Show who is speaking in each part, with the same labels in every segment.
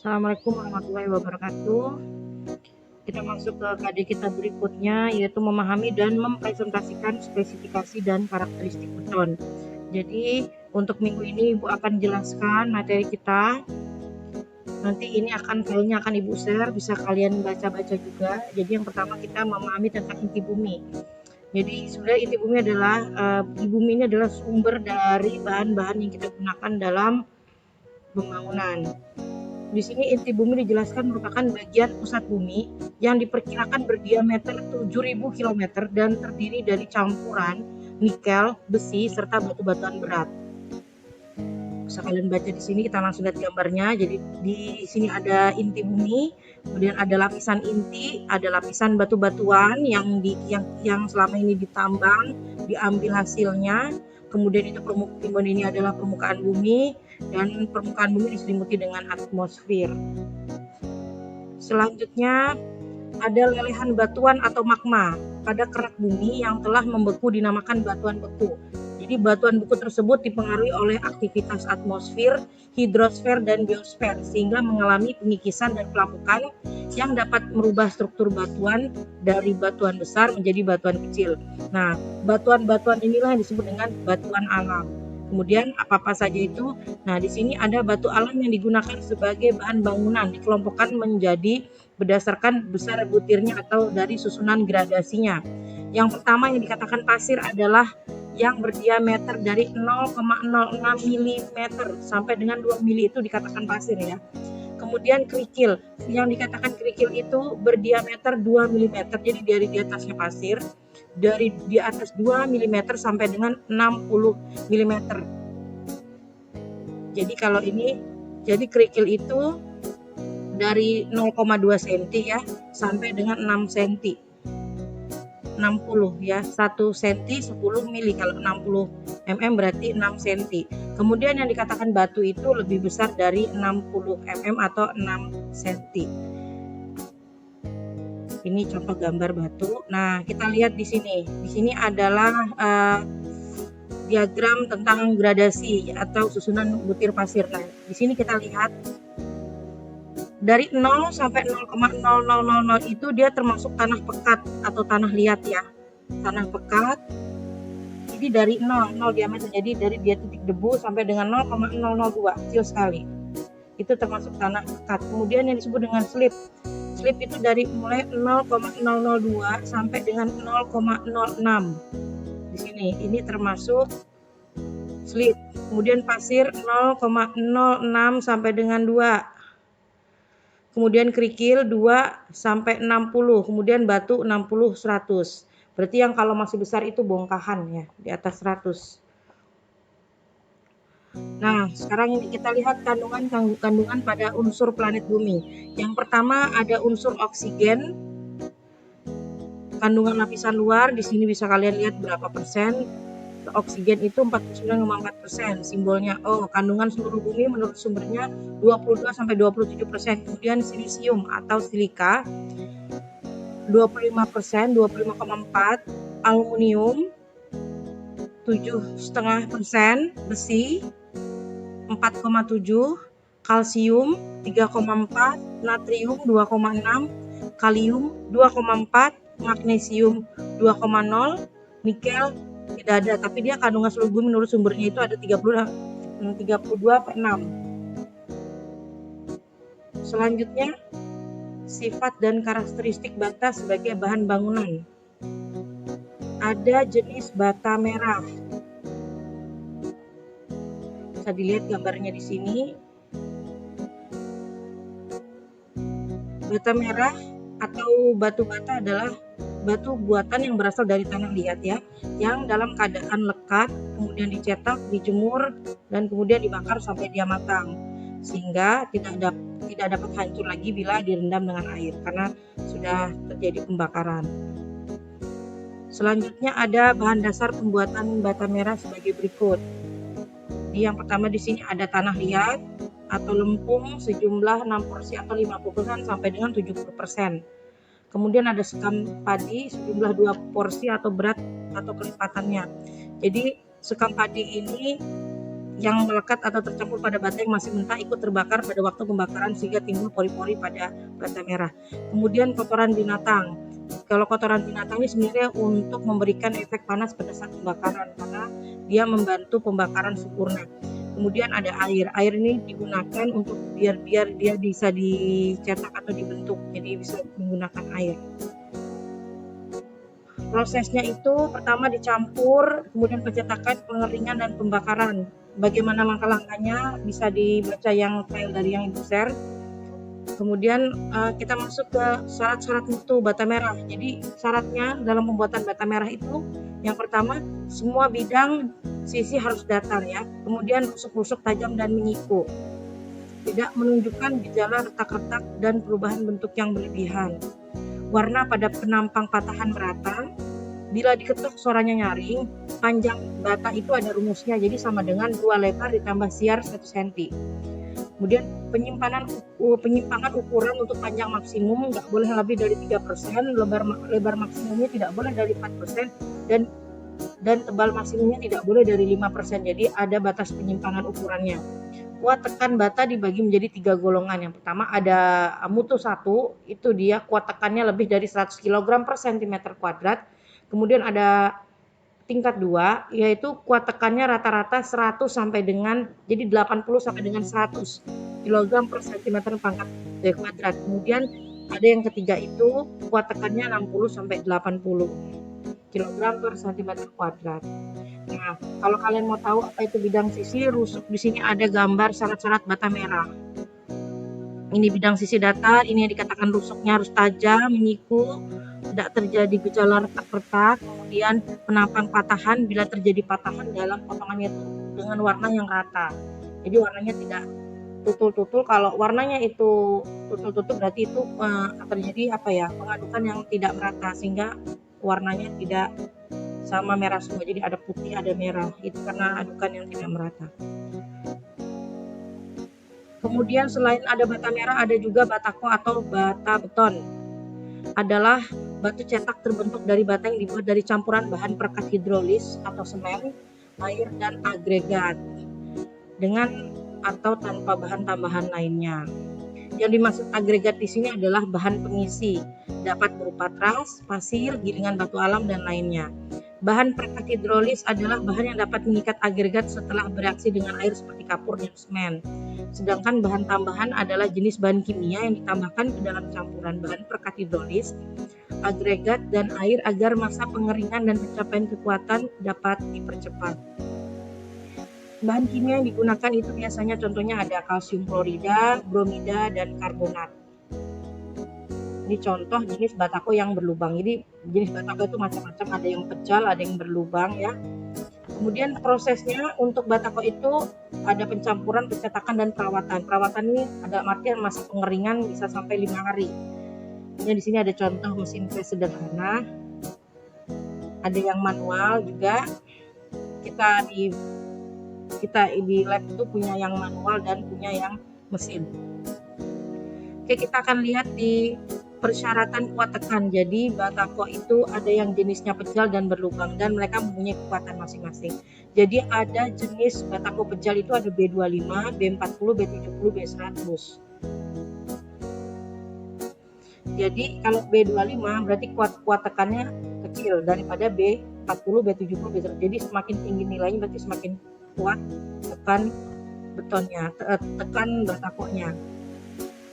Speaker 1: Assalamualaikum warahmatullahi wabarakatuh. Kita masuk ke KD kita berikutnya, yaitu memahami dan mempresentasikan spesifikasi dan karakteristik beton. Jadi untuk minggu ini Ibu akan jelaskan materi kita. Nanti ini filenya akan Ibu share, bisa kalian baca-baca juga. Jadi yang pertama kita memahami tentang inti bumi. Jadi sebenarnya inti bumi adalah di bumi ini adalah sumber dari bahan-bahan yang kita gunakan dalam pembangunan. Di sini inti bumi dijelaskan merupakan bagian pusat bumi yang diperkirakan berdiameter 7.000 km dan terdiri dari campuran nikel, besi, serta batu-batuan berat. Bisa kalian baca di sini, kita langsung lihat gambarnya. Jadi di sini ada inti bumi, kemudian ada lapisan inti, ada lapisan batu-batuan yang selama ini ditambang, diambil hasilnya. Kemudian itu permukaan ini adalah permukaan bumi, dan permukaan bumi diselimuti dengan atmosfer. Selanjutnya ada lelehan batuan atau magma pada kerak bumi yang telah membeku dinamakan batuan beku. Jadi batuan beku tersebut dipengaruhi oleh aktivitas atmosfer, hidrosfer, dan biosfer sehingga mengalami pengikisan dan pelapukan yang dapat merubah struktur batuan dari batuan besar menjadi batuan kecil. Nah, batuan-batuan inilah yang disebut dengan batuan alam. Kemudian apa-apa saja itu? Nah, di sini ada batu alam yang digunakan sebagai bahan bangunan, dikelompokkan menjadi berdasarkan besar butirnya atau dari susunan gradasinya. Yang pertama yang dikatakan pasir adalah yang berdiameter dari 0,06 mm sampai dengan 2 mm itu dikatakan pasir ya. Kemudian kerikil, yang dikatakan kerikil itu berdiameter 2 mm, jadi dari di atasnya pasir, dari di atas 2 mm sampai dengan 60 mm. Jadi kalau ini, jadi kerikil itu dari 0,2 cm ya sampai dengan 6 cm. 60 ya, 1 cm 10 mili, kalau 60 mm berarti 6 cm. Kemudian yang dikatakan batu itu lebih besar dari 60 mm atau 6 cm. Ini contoh gambar batu. Nah, kita lihat di sini. Di sini adalah diagram tentang gradasi atau susunan butir pasir. Nah, di sini kita lihat dari 0 sampai 0,0000 itu dia termasuk tanah pekat atau tanah liat ya. Tanah pekat. Jadi dari 0 diameter, jadi dari dia titik debu sampai dengan 0,002, kecil sekali. Itu termasuk tanah pekat. Kemudian yang disebut dengan slip. Slip itu dari mulai 0,002 sampai dengan 0,06. Di sini ini termasuk slip. Kemudian pasir 0,06 sampai dengan 2. Kemudian kerikil 2 sampai 60, kemudian batu 60 100. Berarti yang kalau masih besar itu bongkahan ya, di atas 100. Nah, sekarang ini kita lihat kandungan pada unsur planet bumi. Yang pertama ada unsur oksigen. Kandungan lapisan luar di sini bisa kalian lihat berapa persen. Oksigen itu 49,4%, simbolnya O. Kandungan seluruh bumi menurut sumbernya 22 sampai 27%. Kemudian silisium atau silika 25%, 25,4%. Aluminium 7,5%, besi 4,7%, kalsium 3,4%, natrium 2,6%, kalium 2,4%, magnesium 2,0%, nikel tidak ada, tapi dia kandungan seluruh bumi menurut sumbernya itu ada 32,6. Selanjutnya, sifat dan karakteristik bata sebagai bahan bangunan. Ada jenis bata merah. Bisa dilihat gambarnya di sini. Bata merah atau batu bata adalah batu buatan yang berasal dari tanah liat ya, yang dalam keadaan lekat, kemudian dicetak, dijemur, dan kemudian dibakar sampai dia matang, sehingga tidak dapat hancur lagi bila direndam dengan air karena sudah terjadi pembakaran. Selanjutnya ada bahan dasar pembuatan bata merah sebagai berikut. Yang pertama di sini ada tanah liat atau lempung sejumlah 6 porsi atau 50% sampai dengan 70%. Kemudian ada sekam padi sejumlah 2 porsi atau berat atau kelipatannya. Jadi sekam padi ini yang melekat atau tercampur pada bata yang masih mentah ikut terbakar pada waktu pembakaran sehingga timbul pori-pori pada bata merah. Kemudian kotoran binatang. Kalau kotoran binatang ini sebenarnya untuk memberikan efek panas pada saat pembakaran karena dia membantu pembakaran sempurna. Kemudian ada air. Air ini digunakan untuk biar dia bisa dicetak atau dibentuk. Jadi bisa menggunakan air. Prosesnya itu pertama dicampur, kemudian pencetakan, pengeringan, dan pembakaran. Bagaimana langkah-langkahnya bisa dibaca yang file dari yang Ibu share. Kemudian kita masuk ke syarat-syarat mutu bata merah. Jadi syaratnya dalam pembuatan bata merah itu yang pertama semua bidang sisi harus datar ya. Kemudian rusuk-rusuk tajam dan menyiku. Tidak menunjukkan gejala retak-retak dan perubahan bentuk yang berlebihan. Warna pada penampang patahan merata. Bila diketuk suaranya nyaring, panjang bata itu ada rumusnya, jadi sama dengan 2 lebar ditambah siar 1 cm. Kemudian penyimpangan ukuran untuk panjang maksimum nggak boleh lebih dari 3%, lebar maksimumnya tidak boleh dari 4%, dan tebal maksimumnya tidak boleh dari 5%. Jadi ada batas penyimpangan ukurannya. Kuat tekan bata dibagi menjadi 3 golongan. Yang pertama ada mutu 1, itu dia kuat tekannya lebih dari 100 kg per cm kuadrat. Kemudian ada tingkat 2, yaitu kuat tekannya rata-rata 100 sampai dengan jadi 80 sampai dengan 100 kg per cm pangkat kuadrat. Kemudian ada yang ketiga itu kuat tekannya 60 sampai 80 kg per cm kuadrat. Nah, kalau kalian mau tahu apa itu bidang sisi, rusuk di sini ada gambar syarat-syarat bata merah. Ini bidang sisi datar, ini yang dikatakan rusuknya harus tajam, menyiku, tidak terjadi gejala retak-retak, kemudian penampang patahan bila terjadi patahan dalam potongannya itu dengan warna yang rata. Jadi warnanya tidak tutul-tutul. Kalau warnanya itu tutul-tutul berarti itu terjadi pengadukan yang tidak merata sehingga warnanya tidak sama merah semua. Jadi ada putih, ada merah. Itu karena adukan yang tidak merata. Kemudian selain ada bata merah, ada juga batako atau bata beton. Adalah batu cetak terbentuk dari bata yang dibuat dari campuran bahan perekat hidrolis atau semen, air, dan agregat dengan atau tanpa bahan tambahan lainnya. Yang dimaksud agregat di sini adalah bahan pengisi, dapat berupa teras, pasir, gilingan batu alam, dan lainnya. Bahan perekat hidrolis adalah bahan yang dapat mengikat agregat setelah bereaksi dengan air seperti kapur dan semen. Sedangkan bahan tambahan adalah jenis bahan kimia yang ditambahkan ke dalam campuran bahan perekat hidrolis, agregat, dan air agar masa pengeringan dan pencapaian kekuatan dapat dipercepat. Bahan kimia yang digunakan itu biasanya contohnya ada kalsium klorida, bromida, dan karbonat. Ini contoh jenis batako yang berlubang. Jadi jenis batako itu macam-macam, ada yang pecel, ada yang berlubang ya. Kemudian prosesnya untuk batako itu ada pencampuran, pencetakan, dan perawatan. Perawatan ini ada artian masa pengeringan bisa sampai 5 hari. Di sini ada contoh mesin press sederhana. Ada yang manual juga. Kita di lab itu punya yang manual dan punya yang mesin. Oke, kita akan lihat di persyaratan kuat tekan. Jadi batako itu ada yang jenisnya pejal dan berlubang dan mereka mempunyai kekuatan masing-masing. Jadi ada jenis batako pejal itu ada B25, B40, B70, B100. Jadi kalau B25 berarti kuat tekannya kecil daripada B40, B70, B100. Jadi semakin tinggi nilainya berarti semakin kuat tekan betonnya, tekan batakonya.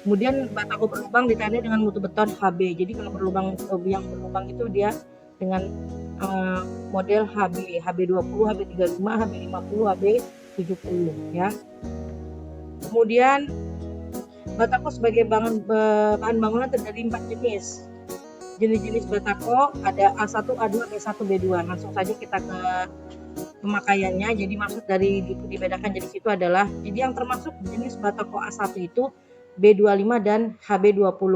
Speaker 1: Kemudian batako berlubang ditandai dengan mutu beton HB. Jadi kalau yang berlubang itu dia dengan model HB, HB20, HB35, HB50, HB70 ya. Kemudian batako sebagai bahan bangunan terdiri 4 jenis. Jenis-jenis batako ada A1, A2, B1, B2. Langsung saja kita ke pemakaiannya. Jadi maksud dari dibedakan jadi situ adalah jadi yang termasuk jenis batako A1 itu B25 dan HB20.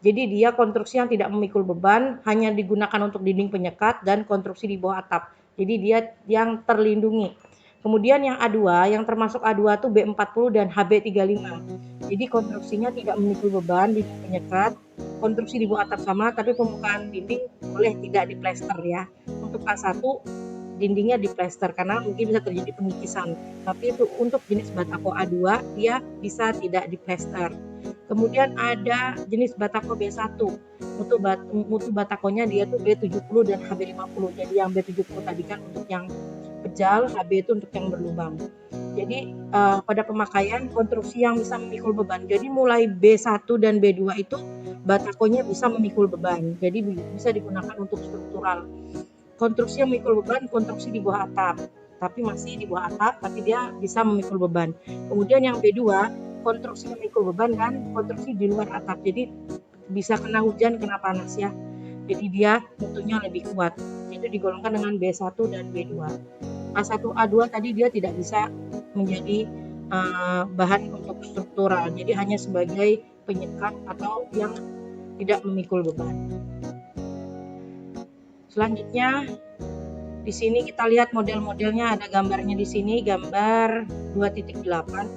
Speaker 1: Jadi dia konstruksi yang tidak memikul beban, hanya digunakan untuk dinding penyekat dan konstruksi di bawah atap. Jadi dia yang terlindungi. Kemudian yang A2, yang termasuk A2 itu B40 dan HB35. Jadi konstruksinya tidak memikul beban, dinding penyekat, konstruksi di bawah atap sama, tapi permukaan dinding boleh tidak diplester ya. Untuk A1 dindingnya diplester karena mungkin bisa terjadi pengikisan. Tapi itu untuk jenis batako A2 dia bisa tidak diplester. Kemudian ada jenis batako B1. Mutu batakonya dia tuh B70 dan HB50. Jadi yang B70 tadi kan untuk yang pejal, HB itu untuk yang berlubang. Jadi pada pemakaian konstruksi yang bisa memikul beban. Jadi mulai B1 dan B2 itu batakonya bisa memikul beban. Jadi bisa digunakan untuk struktural. Konstruksi yang memikul beban, konstruksi di bawah atap. Tapi masih di bawah atap, tapi dia bisa memikul beban. Kemudian yang B2, konstruksi memikul beban dan konstruksi di luar atap. Jadi bisa kena hujan, kena panas ya. Jadi dia mutunya lebih kuat. Itu digolongkan dengan B1 dan B2. A1, A2 tadi dia tidak bisa menjadi bahan untuk struktural. Jadi hanya sebagai penyekat atau yang tidak memikul beban. Selanjutnya di sini kita lihat model-modelnya, ada gambarnya di sini, gambar 2.8.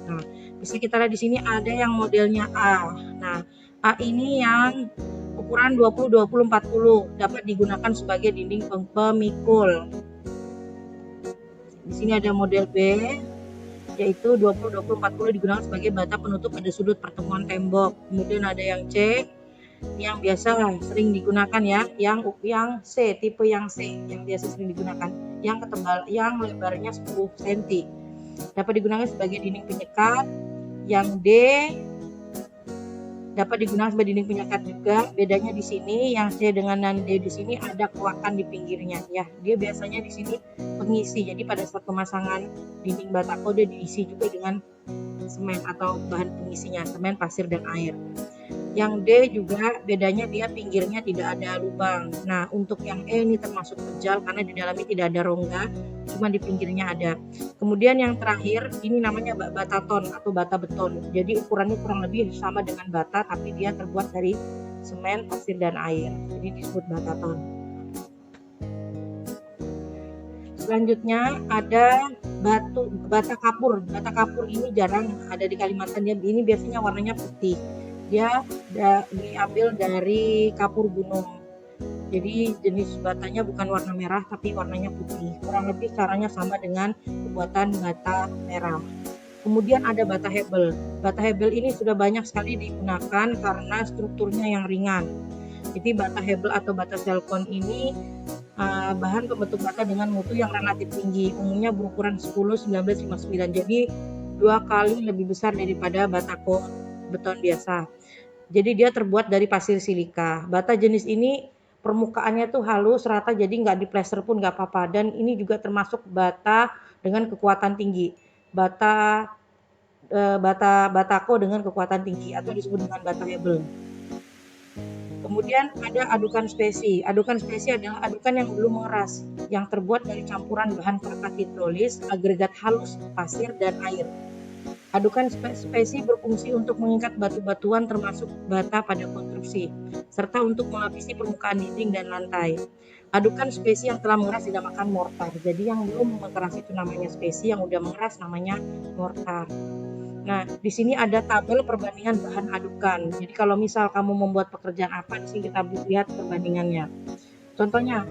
Speaker 1: Nah, bisa kita lihat di sini ada yang modelnya A. Nah, A ini yang ukuran 20 20 40 dapat digunakan sebagai dinding pemikul. Di sini ada model B yaitu 20 20 40 digunakan sebagai bata penutup pada sudut pertemuan tembok. Kemudian ada yang C yang biasa sering digunakan ya, yang C, tipe yang C yang biasa sering digunakan, yang yang lebarnya 10 cm. Dapat digunakan sebagai dinding penyekat. Yang D dapat digunakan sebagai dinding penyekat juga. Bedanya di sini yang C dengan yang D di sini ada kuakan di pinggirnya ya. Dia biasanya di sini pengisi. Jadi pada saat pemasangan dinding batako dia diisi juga dengan semen atau bahan pengisinya, semen, pasir dan air. Yang D juga bedanya dia pinggirnya tidak ada lubang. Nah, untuk yang E ini termasuk pejal karena di dalamnya tidak ada rongga, cuma di pinggirnya ada. Kemudian yang terakhir ini namanya bataton atau bata beton. Jadi ukurannya kurang lebih sama dengan bata tapi dia terbuat dari semen, pasir dan air. Jadi disebut bataton. Selanjutnya ada bata kapur. Bata kapur ini jarang ada di Kalimantan ya. Ini biasanya warnanya putih. Dia diambil dari kapur gunung. Jadi jenis batanya bukan warna merah tapi warnanya putih. Kurang lebih caranya sama dengan pembuatan bata merah. Kemudian ada bata hebel. Bata hebel ini sudah banyak sekali digunakan karena strukturnya yang ringan. Jadi bata hebel atau bata selkon ini bahan pembentuk bata dengan mutu yang relatif tinggi. Umumnya berukuran 10 19 59. Jadi 2 kali lebih besar daripada batako beton biasa. Jadi dia terbuat dari pasir silika. Bata jenis ini permukaannya tuh halus, rata, jadi nggak diplester pun nggak apa-apa. Dan ini juga termasuk bata dengan kekuatan tinggi. Batako dengan kekuatan tinggi atau disebut dengan bata hebel. Kemudian ada adukan spesi. Adukan spesi adalah adukan yang belum mengeras, yang terbuat dari campuran bahan perekat hidrolis, agregat halus, pasir, dan air. Adukan spesi berfungsi untuk mengikat batu-batuan termasuk bata pada konstruksi, serta untuk melapisi permukaan dinding dan lantai. Adukan spesi yang telah mengeras dinamakan mortar. Jadi yang belum mengeras itu namanya spesi, yang udah mengeras namanya mortar. Nah, di sini ada tabel perbandingan bahan adukan. Jadi kalau misal kamu membuat pekerjaan apa, di sini kita lihat perbandingannya. Contohnya,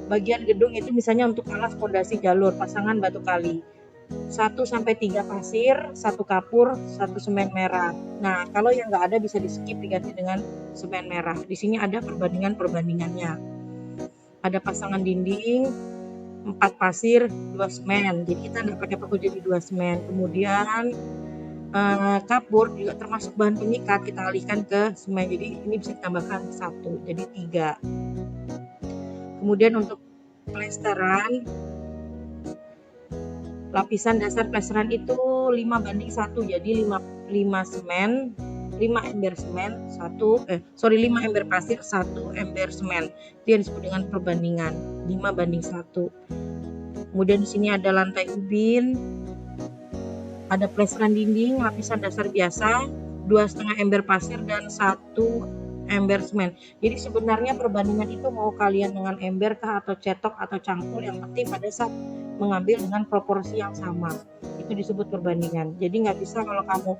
Speaker 1: bagian gedung itu misalnya untuk alas fondasi jalur, pasangan batu kali. 1-3 pasir, 1 kapur, 1 semen merah. Nah, kalau yang nggak ada bisa di skip diganti dengan semen merah. Di sini ada perbandingannya. Ada pasangan dinding, 4 pasir, 2 semen. Jadi kita nggak pakai jadi 2 semen. Kemudian kapur juga termasuk bahan pengikat, kita alihkan ke semen. Jadi ini bisa ditambahkan 1, jadi 3. Kemudian untuk plesteran, lapisan dasar plesteran itu 5:1, jadi 5 semen, 5 ember semen, 5 ember pasir, 1 ember semen. Itu yang disebut dengan perbandingan 5:1. Kemudian di sini ada lantai ubin, ada plesteran dinding, lapisan dasar biasa, 2,5 ember pasir dan 1 ember semen. Jadi sebenarnya perbandingan itu mau kalian dengan ember kah atau cetok atau cangkul, yang penting pada saat mengambil dengan proporsi yang sama. Itu disebut perbandingan. Jadi nggak bisa kalau kamu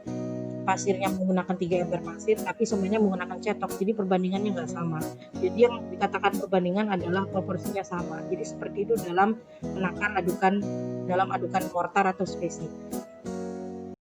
Speaker 1: pasirnya menggunakan 3 ember pasir, tapi semuanya menggunakan cetok, jadi perbandingannya nggak sama. Jadi yang dikatakan perbandingan adalah proporsinya sama. Jadi seperti itu dalam menakar dalam adukan mortar atau spesi.